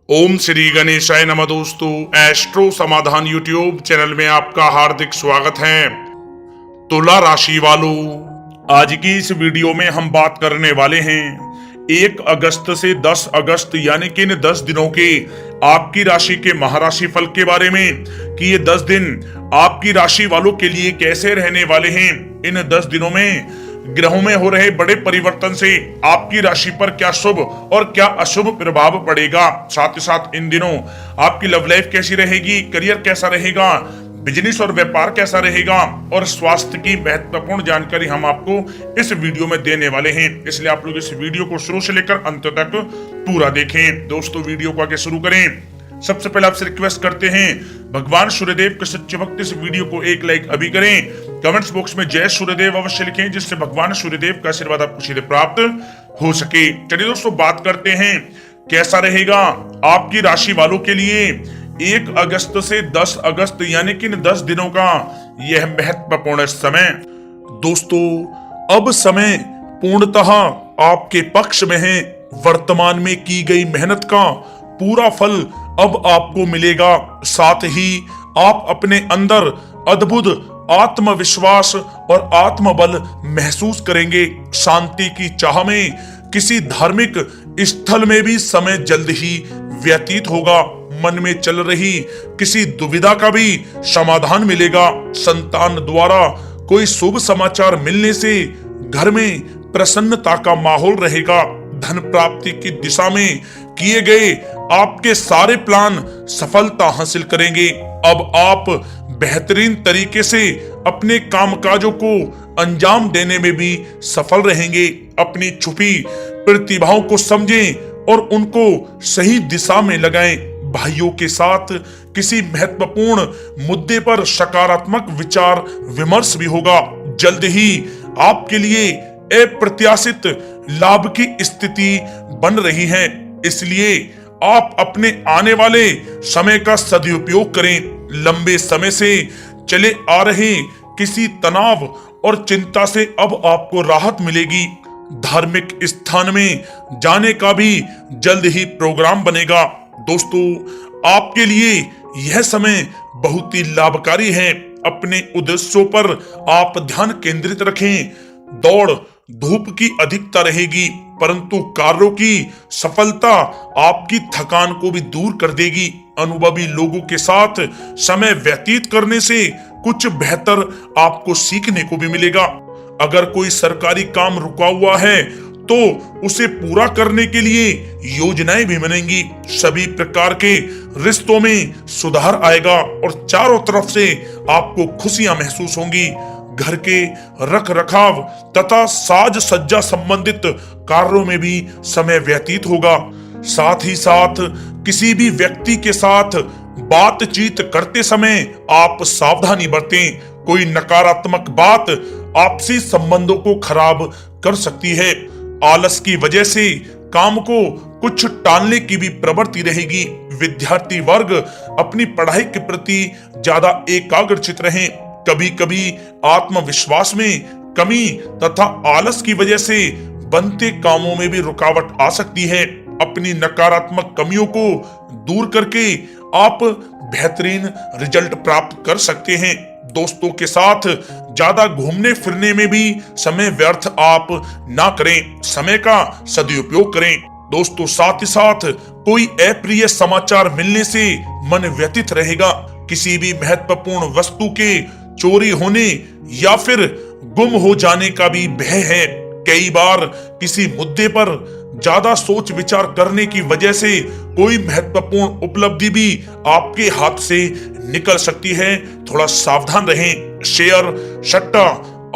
ओम श्री गणेशाय नमः। दोस्तों, एस्ट्रो समाधान यूट्यूब चैनल में आपका हार्दिक स्वागत है। तुला राशि वालों, आज की इस वीडियो में हम बात करने वाले हैं 1 अगस्त से 10 अगस्त यानी कि इन 10 दिनों के आपकी राशि के महाराशि फल के बारे में कि ये 10 दिन आपकी राशि वालों के लिए कैसे रहने वाले हैं। इन 10 दिनों में ग्रहों में हो रहे बड़े परिवर्तन से आपकी राशि पर क्या शुभ और क्या अशुभ प्रभाव पड़ेगा। साथ ही साथ इन दिनों आपकी लव लाइफ कैसी रहेगी, करियर कैसा रहेगा, बिजनेस और व्यापार कैसा रहेगा और स्वास्थ्य की महत्वपूर्ण जानकारी हम आपको इस वीडियो में देने वाले हैं। इसलिए आप लोग इस वीडियो को शुरू से लेकर अंत तक पूरा देखें। दोस्तों, वीडियो को आगे शुरू करें सबसे पहले आपसे रिक्वेस्ट करते हैं, भगवान सूर्यदेव के सच्चे भक्त इस वीडियो को एक लाइक अभी करें। कमेंट्स बॉक्स में जय सूर्यदेव अवश्य लिखें, जिससे भगवान सूर्यदेव का आशीर्वाद आपको सीधे प्राप्त हो सके। चलिए दोस्तों, बात करते हैं कैसा रहेगा आपकी राशि वालों के लिए 1 अगस्त से 10 अगस्त यानी कि 10 दिनों का यह महत्वपूर्ण समय। दोस्तों, अब समय पूर्णतः आपके पक्ष में है। वर्तमान में की गई मेहनत का पूरा फल अब आपको मिलेगा। साथ ही आप अपने अंदर अद्भुत आत्मविश्वास और आत्मबल महसूस करेंगे। शांति की चाह में किसी धार्मिक स्थल में भी समय जल्द ही व्यतीत होगा। मन में चल रही किसी दुविधा का भी समाधान मिलेगा। संतान द्वारा कोई शुभ समाचार मिलने से घर में प्रसन्नता का माहौल रहेगा। धन प्राप्ति की दिशा में किए गए आपके सारे प्लान सफलता हासिल करेंगे। अब आप बेहतरीन तरीके से अपने कामकाजों को अंजाम देने में भी सफल रहेंगे। अपनी छुपी प्रतिभाओं को समझें और उनको सही दिशा में लगाएं। भाइयों के साथ किसी महत्वपूर्ण मुद्दे पर सकारात्मक विचार विमर्श भी होगा। जल्द ही आपके लिए अप्रत्याशित लाभ की स्थिति बन रही है, इसलिए आप अपने आने वाले समय का सदुपयोग करें। लंबे समय से चले आ रहे किसी तनाव और चिंता से अब आपको राहत मिलेगी। धार्मिक स्थान में जाने का भी जल्द ही प्रोग्राम बनेगा। दोस्तों, आपके लिए यह समय बहुत ही लाभकारी है। अपने उद्देश्यों पर आप ध्यान केंद्रित रखें। दौड़ धूप की अधिकता रहेगी, परंतु कार्यों की सफलता आपकी थकान को भी दूर कर देगी। अनुभवी लोगों के साथ समय व्यतीत करने से कुछ बेहतर आपको सीखने को भी मिलेगा। अगर कोई सरकारी काम रुका हुआ है तो उसे पूरा करने के लिए योजनाएं भी बनेंगी। सभी प्रकार के रिश्तों में सुधार आएगा और चारों तरफ से आपको खुशियां महसूस होंगी। घर के रख रखाव तथा साज सज्जा संबंधित कार्यों में भी समय व्यतीत होगा। साथ ही साथ किसी भी व्यक्ति के साथ बातचीत करते समय आप सावधानी बरतें। कोई नकारात्मक बात आपसी संबंधों को खराब कर सकती है। आलस की वजह से काम को कुछ टालने की भी प्रवृत्ति रहेगी। विद्यार्थी वर्ग अपनी पढ़ाई के प्रति ज्यादा एकाग्रचित रहें। कभी कभी आत्मविश्वास में कमी तथा आलस की वजह से बनते कामों में भी रुकावट आ सकती है। अपनी नकारात्मक कमियों को दूर करके आप बेहतरीन रिजल्ट प्राप्त कर सकते हैं। दोस्तों के साथ ज्यादा घूमने फिरने में भी समय व्यर्थ आप ना करें, समय का सदुपयोग करें। दोस्तों, साथ ही साथ कोई अप्रिय समाचार मिलने से मन व्यथित रहेगा। किसी भी महत्वपूर्ण वस्तु के चोरी होने या फिर गुम हो जाने का भी भय है। कई बार किसी मुद्दे पर ज्यादा सोच विचार करने की वजह से कोई महत्वपूर्ण उपलब्धि भी आपके हाथ से निकल सकती है। थोड़ा सावधान रहें। शेयर सट्टा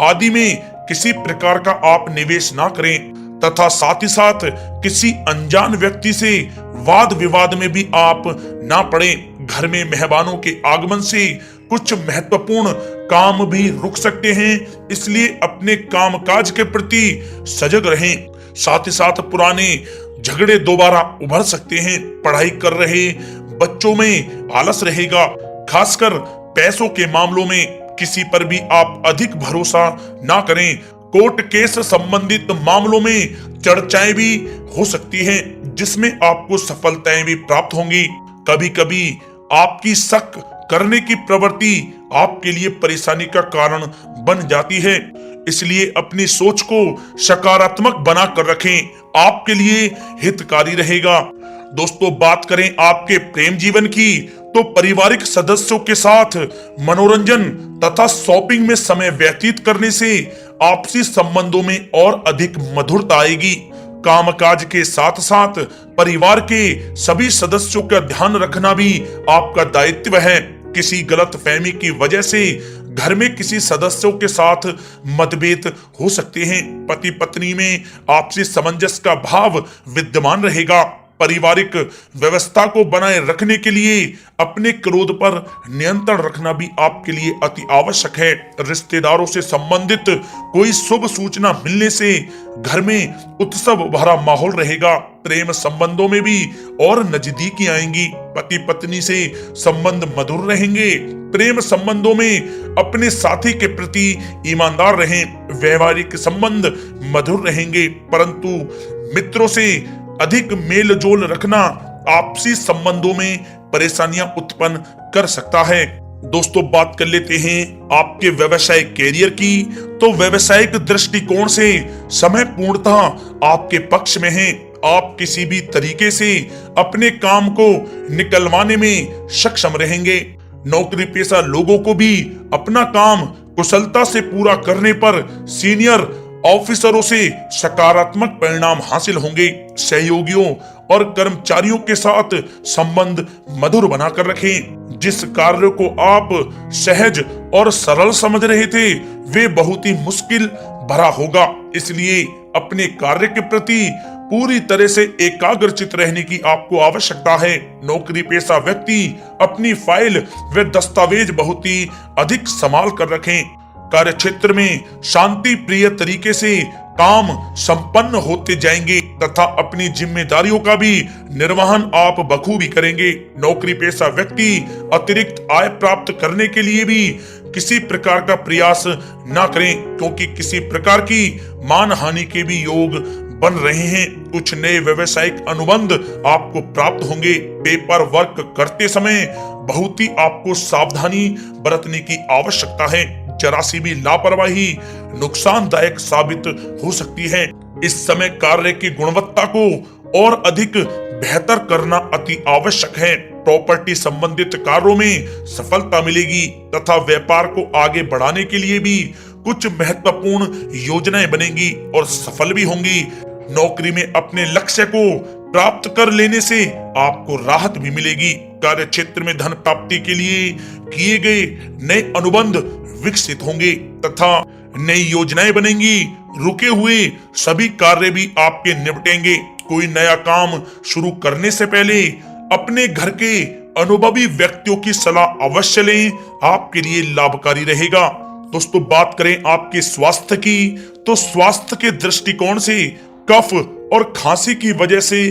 आदि में किसी प्रकार का आप निवेश ना करें तथा साथ ही साथ किसी अनजान व्यक्ति से वाद विवाद में भी आप ना पड़ें। घर में मेहमानों के आगमन से कुछ महत्वपूर्ण काम भी रुक सकते हैं, इसलिए अपने कामकाज के प्रति सजग रहें। साथ ही साथ पुराने झगड़े दोबारा उभर सकते हैं। पढ़ाई कर रहे बच्चों में आलस रहेगा। खासकर पैसों के मामलों में किसी पर भी आप अधिक भरोसा ना करें। कोर्ट केस संबंधित मामलों में चर्चाएं भी हो सकती हैं, जिसमें आपको सफलताएं भी प्राप्त होंगी। कभी कभी आपकी शक करने की प्रवृत्ति आपके लिए परेशानी का कारण बन जाती है, इसलिए अपनी सोच को सकारात्मक बना कर रखें, आपके लिए हितकारी रहेगा। दोस्तों, बात करें आपके प्रेम जीवन की, तो पारिवारिक सदस्यों के साथ मनोरंजन तथा शॉपिंग में समय व्यतीत करने से आपसी संबंधों में और अधिक मधुरता आएगी। कामकाज के साथ साथ परिवार के सभी सदस्यों का ध्यान रखना भी आपका दायित्व है। किसी गलत फहमी की वजह से घर में किसी सदस्यों के साथ मतभेद हो सकते हैं। पति पत्नी में आपसी सामंजस्य का भाव विद्यमान रहेगा। पारिवारिक व्यवस्था को बनाए रखने के लिए अपने क्रोध पर नियंत्रण रखना भी आपके लिए अति आवश्यक है। रिश्तेदारों से संबंधित कोई शुभ सूचना मिलने से घर में उत्सव भरा माहौल रहेगा। प्रेम संबंधों में भी और नजदीकी आएंगी। पति पत्नी से संबंध मधुर रहेंगे। प्रेम संबंधों में अपने साथी के प्रति ईमानदार रहें। वैवाहिक संबंध मधुर रहेंगे, परंतु मित्रों से अधिक मेल जोल रखना आपसी संबंधों में परेशानियां उत्पन्न कर सकता है। दोस्तों, बात कर लेते हैं आपके व्यवसायिक कैरियर की, तो व्यवसायिक दृष्टिकोण से समय पूर्णतः आपके पक्ष में है। आप किसी भी तरीके से अपने काम को निकलवाने में सक्षम रहेंगे। नौकरी पेशा लोगों को भी अपना काम कुशलता से पूरा करने पर सीनियर ऑफिसरों से सकारात्मक परिणाम हासिल होंगे। सहयोगियों और कर्मचारियों के साथ संबंध मधुर बनाकर रखें। जिस कार्य को आप सहज और सरल समझ रहे थे, वे बहुत ही मुश्किल भरा होगा। इसलिए अपने कार्य के प्रति पूरी तरह से एकाग्रचित रहने की आपको आवश्यकता है। नौकरी पेशा व्यक्ति अपनी फाइल व दस्तावेज बहुत ही अधिक संभाल कर रखें। कार्य क्षेत्र में शांति प्रिय तरीके से काम संपन्न होते जाएंगे तथा अपनी जिम्मेदारियों का भी निर्वहन आप बखूबी करेंगे। नौकरी पेशा व्यक्ति अतिरिक्त आय प्राप्त करने के लिए भी किसी प्रकार का प्रयास न करें, क्योंकि किसी प्रकार की मान हानि के भी योग बन रहे हैं। कुछ नए व्यवसायिक अनुबंध आपको प्राप्त होंगे। पेपर वर्क करते समय बहुत ही आपको सावधानी बरतने की आवश्यकता है। जरा सी भी लापरवाही नुकसानदायक साबित हो सकती है। इस समय कार्य की गुणवत्ता को और अधिक बेहतर करना अति आवश्यक है। प्रॉपर्टी संबंधित कार्यों में सफलता मिलेगी तथा व्यापार को आगे बढ़ाने के लिए भी कुछ महत्वपूर्ण योजनाएं बनेंगी और सफल भी होंगी। नौकरी में अपने लक्ष्य को प्राप्त कर लेने से आपको राहत भी मिलेगी। कार्य क्षेत्र में धन प्राप्ति के लिए किए गए नए अनुबंध विकसित होंगे तथा नई योजनाएं बनेंगी। रुके हुए सभी कार्य भी आपके निपटेंगे। कोई नया काम शुरू करने से पहले अपने घर के अनुभवी व्यक्तियों की सलाह अवश्य लें, आपके लिए लाभकारी रहेगा। दोस्तों, बात करें आपके स्वास्थ्य की, तो स्वास्थ्य के दृष्टिकोण से कफ और खांसी की वजह से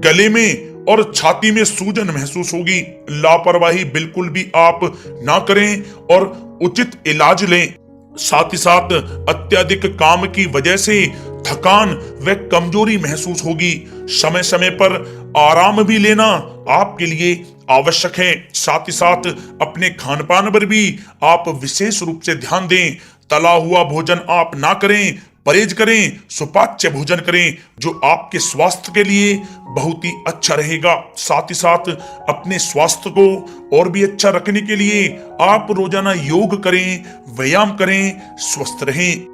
गले में और छाती में सूजन महसूस होगी। लापरवाही बिल्कुल भी आप ना करें और उचित इलाज लें। साथ ही साथ अत्यधिक काम की वजह से थकान व कमजोरी महसूस होगी। समय समय पर आराम भी लेना आपके लिए आवश्यक है। साथ ही साथ अपने खान पान पर भी आप विशेष रूप से ध्यान दें। तला हुआ भोजन आप ना करें, परहेज करें, सुपाच्य भोजन करें, जो आपके स्वास्थ्य के लिए बहुत ही अच्छा रहेगा। साथ ही साथ अपने स्वास्थ्य को और भी अच्छा रखने के लिए आप रोजाना योग करें, व्यायाम करें, स्वस्थ रहें।